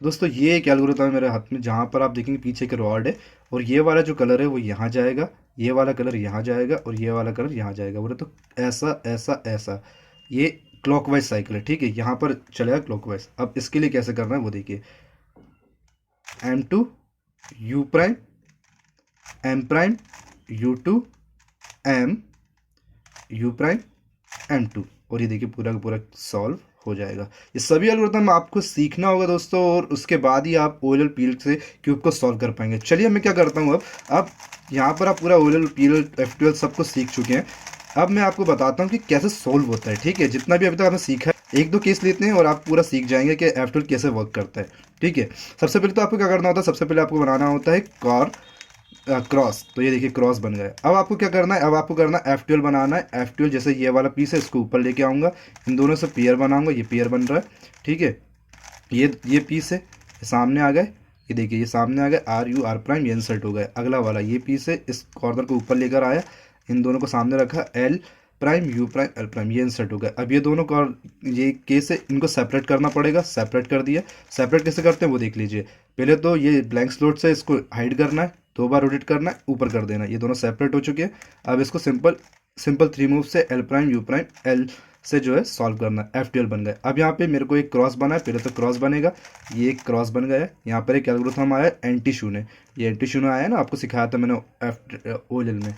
दोस्तों ये एक एल्गोरिथम है मेरे हाथ में, जहाँ पर आप देखेंगे पीछे के रॉड है, और ये वाला जो कलर है वो यहाँ जाएगा, ये वाला कलर यहाँ जाएगा, और ये वाला कलर यहाँ जाएगा, बोले तो ऐसा ऐसा ऐसा। ये क्लॉकवाइज साइकिल है, ठीक है। यहाँ पर चलेगा क्लॉकवाइज। अब इसके लिए कैसे करना है वो देखिए, M2 U prime, M prime U2 M U prime M2, और ये देखिए पूरा का पूरा सॉल्व हो जाएगा। ये सभी एल्गोरिथम आपको सीखना होगा दोस्तों, और उसके बाद ही आप ओएलएल पीएल से क्यूब को सॉल्व कर पाएंगे। चलिए मैं क्या करता हूँ, अब यहाँ पर आप पूरा ओएलएल पीएल F12 सब कुछ सीख चुके हैं। अब मैं आपको बताता हूँ कि कैसे सोल्व होता है, ठीक है। जितना भी अभी तक आपने सीखा है, 1-2 केस लेते हैं और आप पूरा सीख जाएंगे कि F12 कैसे वर्क करता है, ठीक है। सबसे पहले तो आपको क्या करना होता है, सबसे पहले आपको बनाना होता है क्रॉस। तो ये देखिए क्रॉस बन गया। अब आपको क्या करना है, अब आपको करना है F12 बनाना है। F12 जैसे ये वाला पीस है इसको ऊपर लेके आऊँगा, इन दोनों से पेयर बनाऊँगा, ये पेयर बन रहा है, ठीक है। ये पीस है, ये सामने आ गए, ये देखिए ये सामने आ गए, R प्राइम, ये इंसर्ट हो गए। अगला वाला ये पीस है, इस कॉर्नर को ऊपर लेकर आया, इन दोनों को सामने रखा, L prime U prime L prime, ये इंसर्ट हो गया। अब ये दोनों ये केस है, इनको सेपरेट करना पड़ेगा। सेपरेट कर दिया। सेपरेट कैसे करते हैं वो देख लीजिए। पहले तो ये ब्लैंक स्लॉट से इसको हाइड करना है, 2 बार रोटेट करना है, ऊपर कर देना है। ये दोनों सेपरेट हो चुके हैं। अब इसको सिंपल 3 मूव से L prime U prime L से जो है सॉल्व करना है। F12 बन गए। अब यहाँ पे मेरे को एक क्रॉस बना है, पहले तो क्रॉस बनेगा, ये एक क्रॉस बन गया है। यहाँ पर एक एल्गोरिथम आया एंटी शून्य, ये एंटी शून्य आया ना, आपको सिखाया था मैंने ओएलएल में।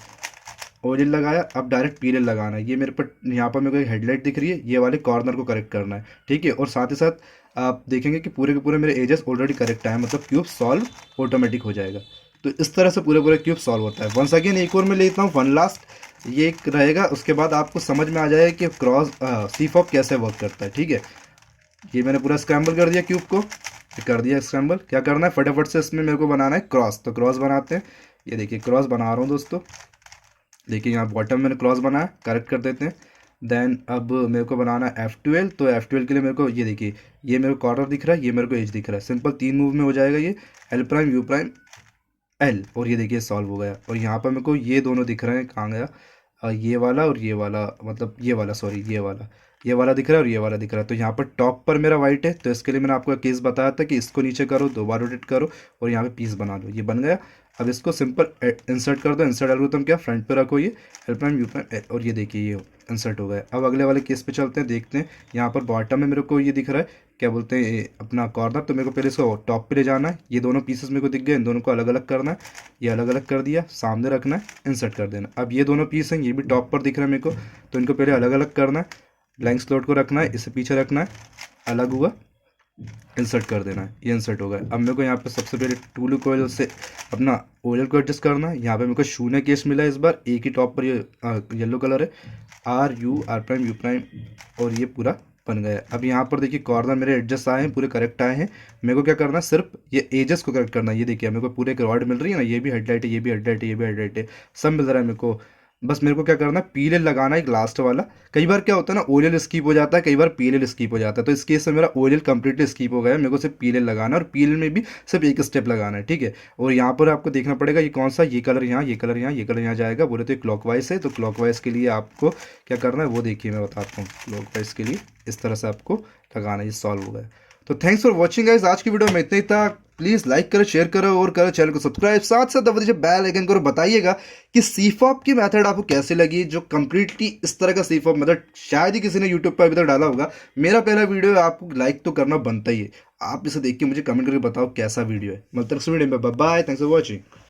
ओएलएल लगाया, अब डायरेक्ट पीएलएल लगाना है। ये मेरे पर यहाँ पर मेरे को एक हेडलाइट दिख रही है, ये वाले कॉर्नर को करेक्ट करना है, ठीक है। और साथ ही साथ आप देखेंगे कि पूरे के पूरे मेरे एजेस ऑलरेडी करेक्ट आए, मतलब क्यूब सॉल्व ऑटोमेटिक हो जाएगा। तो इस तरह से पूरे क्यूब सॉल्व होता है। वंस अगेन एक और मैं लेता हूँ, वन लास्ट ये एक रहेगा, उसके बाद आपको समझ में आ जाएगा कि CFOP कैसे वर्क करता है, ठीक है। ये मैंने पूरा स्क्रैम्बल कर दिया क्यूब को, कर दिया स्क्रैम्बल। क्या करना है, फटाफट से इसमें मेरे को बनाना है क्रॉस। तो क्रॉस बनाते हैं, ये देखिए क्रॉस बना रहा हूँ दोस्तों। देखिए यहाँ बॉटम मैंने क्रॉस बनाया, करेक्ट कर देते हैं। देन अब मेरे को बनाना है F12। तो F12 के लिए मेरे को ये देखिए, ये मेरे को कॉर्नर दिख रहा है, ये मेरे को एज दिख रहा है। सिंपल 3 मूव में हो जाएगा ये, L prime U prime L, और ये देखिए सॉल्व हो गया। और यहाँ पर मेरे को ये दोनों दिख रहे हैं, कहाँ गया, ये वाला और ये वाला, मतलब ये वाला सॉरी, ये वाला दिख रहा है और ये वाला दिख रहा है। तो यहाँ पर टॉप पर मेरा वाइट है, तो इसके लिए मैंने आपको केस बताया था कि इसको नीचे करो, 2 बार रोटेट करो और यहाँ पे पीस बना लो, ये बन गया। अब इसको सिंपल इंसर्ट कर दो। इंसर्ट एल्गोरिथम क्या, फ्रंट पे रखो ये एल प्राइम यू प्राइम, और ये देखिए ये इंसर्ट हो गया। अब अगले वाले केस पे चलते हैं, देखते हैं। यहाँ पर बॉटम में मेरे को ये दिख रहा है, क्या बोलते हैं ये अपना कॉर्नर, तो मेरे को पहले इसको टॉप पे ले जाना है। ये दोनों पीसेस मेरे को दिख गए, इन दोनों को अलग अलग करना है। ये अलग अलग कर दिया, सामने रखना है, इंसर्ट कर देना। अब ये दोनों पीस हैं, ये भी टॉप पर दिख रहा है मेरे को, तो इनको पहले अलग अलग करना है। ब्लैंक स्लॉट को रखना है, इसे पीछे रखना है, अलग हुआ, इंसर्ट कर देना है। ये इंसर्ट हो गया। अब मेरे को यहाँ पे सबसे पहले टूल कॉइल से अपना ओरियल को एडजस्ट करना है। यहाँ पे मेरे को शून्य केस मिला है इस बार, एक ही टॉप पर ये येलो कलर है, R U R prime U prime, और ये पूरा बन गया। अब यहाँ पर देखिए कॉर्नर मेरे एडजस्ट आए हैं, पूरे करेक्ट आए हैं। मेरे को क्या करना है, सिर्फ ये एजेस को करेक्ट करना है। ये देखिए मेरे को पूरे एक रॉड मिल रही है ना, ये भी हेडलाइट है, ये भी हेडलाइट है, ये भी हेडलाइट है, सब मिल रहा है मेरे को। बस मेरे को क्या करना है, पीएल लगाना है एक लास्ट वाला। कई बार क्या होता है ना, ओरियल स्किप हो जाता है, कई बार पीएल स्किप हो जाता है। तो इस केस में मेरा ओरियल कंप्लीटली स्किप हो गया है, मेरे को सिर्फ पीएल लगाना है, और पीएल में भी सिर्फ एक स्टेप लगाना है, ठीक है। और यहाँ पर आपको देखना पड़ेगा ये कौन सा, ये कलर यहाँ, ये कलर यहाँ, ये कलर यहाँ जाएगा। बोले तो ये क्लॉकवाइज है, तो क्लॉकवाइज के लिए आपको क्या करना है वो देखिए मैं बताता हूँ। क्लॉकवाइज के लिए इस तरह से आपको लगाना है, ये सॉल्व हो गया। तो थैंक्स फॉर वॉचिंग गाइस, आज की वीडियो में इतना ही था। प्लीज़ लाइक करो, शेयर करो और करो चैनल को सब्सक्राइब, साथ साथ दबा दीजिए बेल आइकन को। बताइएगा कि सीफॉप की मेथड आपको कैसे लगी, जो कंप्लीटली इस तरह का सीफॉप मेथड शायद ही किसी ने यूट्यूब पर अभी तक डाला होगा। मेरा पहला वीडियो है, आपको लाइक तो करना बनता ही है। आप इसे देख के मुझे कमेंट करके बताओ कैसा वीडियो है। मतलब नेक्स्ट वीडियो में, bye bye, thanks for watching.